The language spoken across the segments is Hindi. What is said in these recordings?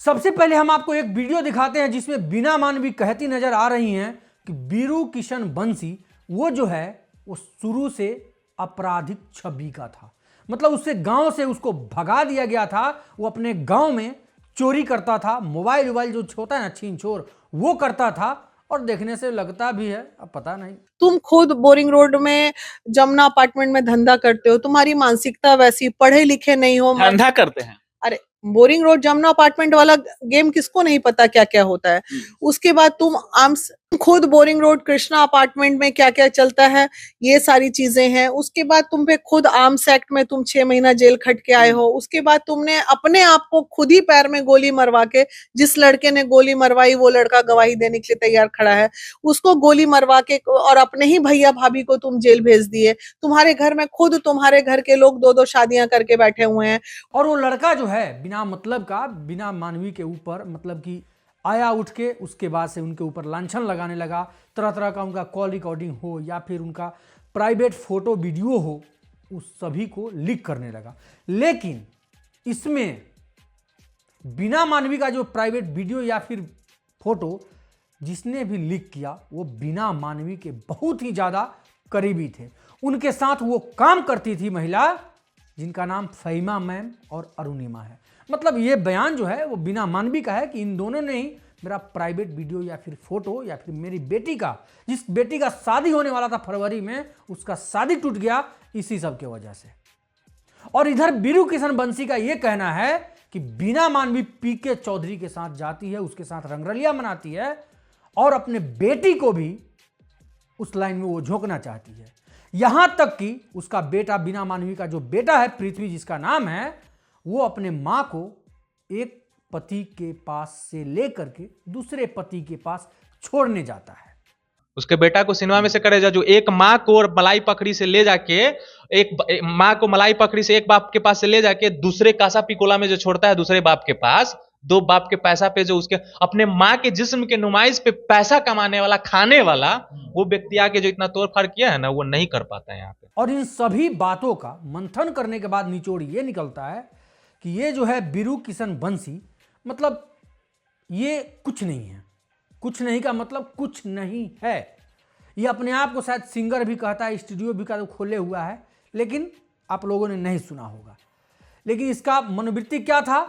सबसे पहले हम आपको एक वीडियो दिखाते हैं जिसमें बीना मानवी कहती नजर आ रही हैं कि बीरू किशन बंसी वो जो है वो शुरू से आपराधिक छवि का था। मतलब उससे गांव से उसको भगा दिया गया था। वो अपने गांव में चोरी करता था, मोबाइल जो होता है ना छीन छोर, वो करता था। और देखने से लगता भी है, अब पता नहीं। तुम खुद बोरिंग रोड में जमुना अपार्टमेंट में धंधा करते हो, तुम्हारी मानसिकता वैसी, पढ़े लिखे नहीं हो। धंधा करते हैं। अरे बोरिंग रोड जमुना अपार्टमेंट वाला गेम किसको नहीं पता क्या क्या होता है। उसके बाद तुम खुद बोरिंग रोड कृष्णा अपार्टमेंट में क्या क्या चलता है ये सारी चीजें हैं। उसके बाद तुम पे खुद आर्म्स एक्ट में तुम 6 महीना जेल खट के आए हो। उसके बाद तुमने अपने आप को खुद ही पैर में गोली मरवा के, जिस लड़के ने गोली मरवाई वो लड़का गवाही देने के लिए तैयार खड़ा है, उसको गोली मरवा के और अपने ही भैया भाभी को तुम जेल भेज दिए। तुम्हारे घर में खुद तुम्हारे घर के लोग 2-2 शादियां करके बैठे हुए हैं। और वो लड़का जो है बिना मतलब का, बिना मानवी के ऊपर मतलब कि आया उठ के, उसके बाद से उनके ऊपर लांछन लगाने लगा। तरह तरह का उनका कॉल रिकॉर्डिंग हो या फिर उनका प्राइवेट फोटो वीडियो हो, उस सभी को लीक करने लगा। लेकिन इसमें बिना मानवी का जो प्राइवेट वीडियो या फिर फोटो जिसने भी लीक किया वो बिना मानवी के बहुत ही ज़्यादा करीबी थे। उनके साथ वो काम करती थी महिला जिनका नाम फहीमा मैम और अरुणिमा है। मतलब ये बयान जो है वो बिना मानवी का है कि इन दोनों ने ही मेरा प्राइवेट वीडियो या फिर फोटो या फिर मेरी बेटी का, जिस बेटी का शादी होने वाला था फरवरी में, उसका शादी टूट गया इसी सब के वजह से। और इधर बीरू किशन बंसी का ये कहना है कि बिना मानवी पीके चौधरी के साथ जाती है, उसके साथ रंगरलिया मनाती है और अपने बेटी को भी उस लाइन में वो झोंकना चाहती है। यहां तक कि उसका बेटा, बिना मानवी का जो बेटा है पृथ्वी जिसका नाम है, वो अपने मां को एक पति के पास से लेकर के दूसरे पति के पास छोड़ने जाता है। उसके बेटा को सिनेमा में से करे जा, जो एक माँ को और मलाई पकड़ी से ले जाके, एक माँ को मलाई पकड़ी से एक बाप के पास से ले जाके दूसरे कासा पिकोला में जो छोड़ता है दूसरे बाप के पास, दो बाप के पैसा पे जो उसके अपने माँ के जिस्म के नुमाइश पे पैसा कमाने वाला, खाने वाला वो व्यक्ति आके जो इतना तोड़ फाड़ किया है ना, वो नहीं कर पाता है यहाँ पे। और इन सभी बातों का मंथन करने के बाद निचोड़ ये निकलता है कि ये जो है बीरू किशन बंसी, मतलब ये कुछ नहीं है। कुछ नहीं का मतलब कुछ नहीं है। ये अपने आप को शायद सिंगर भी कहता है, स्टूडियो भी का खोले हुआ है, लेकिन आप लोगों ने नहीं सुना होगा। लेकिन इसका मनोवृत्ति क्या था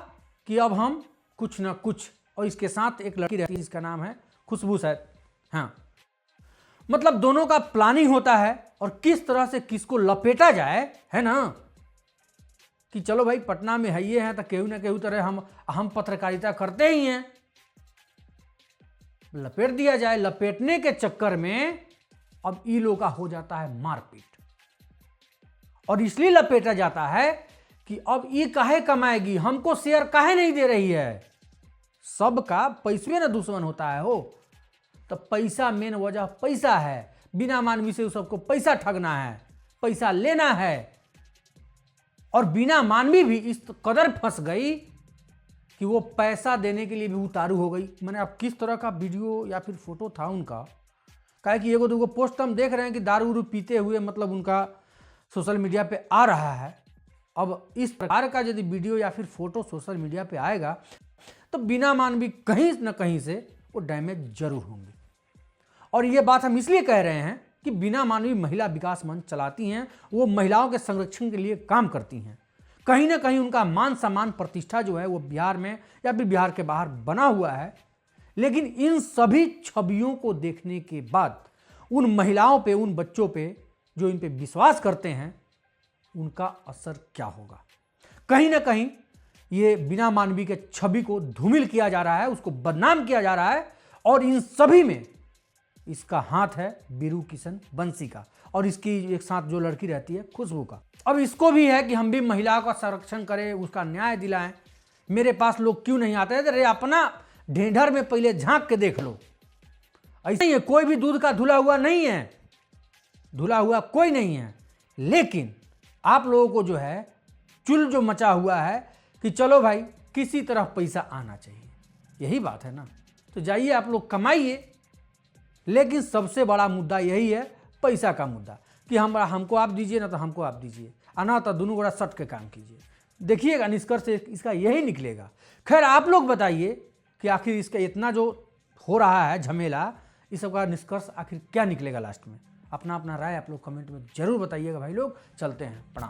कि अब हम कुछ ना कुछ, और इसके साथ एक लड़की रहती है जिसका नाम है खुशबू शायद, हाँ, मतलब दोनों का प्लानिंग होता है और किस तरह से किसको लपेटा जाए, है ना, कि चलो भाई पटना में है ये हैं तो केहू ना केहू तरह हम पत्रकारिता करते ही हैं, लपेट दिया जाए। लपेटने के चक्कर में अब ई लोग का हो जाता है मारपीट, और इसलिए लपेटा जाता है कि अब ये काहे कमाएगी, हमको शेयर काहे नहीं दे रही है। सबका पैसे ना दुश्मन होता है हो, तो पैसा मेन वजह पैसा है। बिना मानवी से सबको पैसा ठगना है, पैसा लेना है। और बिना मानवी भी इस कदर फंस गई कि वो पैसा देने के लिए भी उतारू हो गई। मैंने अब किस तरह का वीडियो या फिर फोटो था उनका, कहा कि एगो दूगो पोस्ट हम देख रहे हैं कि दारू उरू पीते हुए मतलब उनका सोशल मीडिया पे आ रहा है। अब इस प्रकार का यदि वीडियो या फिर फोटो सोशल मीडिया पे आएगा तो बिना मानवी कहीं न कहीं से वो डैमेज जरूर होंगे। और ये बात हम इसलिए कह रहे हैं कि बिना मानवी महिला विकास मंच चलाती हैं, वो महिलाओं के संरक्षण के लिए काम करती हैं। कहीं ना कहीं उनका मान सम्मान प्रतिष्ठा जो है वो बिहार में या फिर बिहार के बाहर बना हुआ है। लेकिन इन सभी छवियों को देखने के बाद उन महिलाओं पे, उन बच्चों पे जो इन पे विश्वास करते हैं, उनका असर क्या होगा। कहीं ना कहीं ये बिना मानवी के छवि को धूमिल किया जा रहा है, उसको बदनाम किया जा रहा है। और इन सभी में इसका हाथ है बीरू किशन बंसी का, और इसकी एक साथ जो लड़की रहती है खुशबू का। अब इसको भी है कि हम भी महिलाओं का संरक्षण करें, उसका न्याय दिलाएं। मेरे पास लोग क्यों नहीं आते? अरे अपना ढेंढर में पहले झांक के देख लो। ऐसा ही है, कोई भी दूध का धुला हुआ नहीं है, धुला हुआ कोई नहीं है। लेकिन आप लोगों को जो है चुल जो मचा हुआ है कि चलो भाई किसी तरह पैसा आना चाहिए, यही बात है ना। तो जाइए आप लोग कमाइए, लेकिन सबसे बड़ा मुद्दा यही है, पैसा का मुद्दा, कि हमको आप दीजिए ना तो हमको आप दीजिए, ना तो दोनों बड़ा सट के काम कीजिए। देखिएगा निष्कर्ष इसका यही निकलेगा। खैर आप लोग बताइए कि आखिर इसका इतना जो हो रहा है झमेला, इस सब का निष्कर्ष आखिर क्या निकलेगा लास्ट में। अपना अपना राय आप लोग कमेंट में जरूर बताइएगा भाई लोग। चलते हैं, प्रणाम।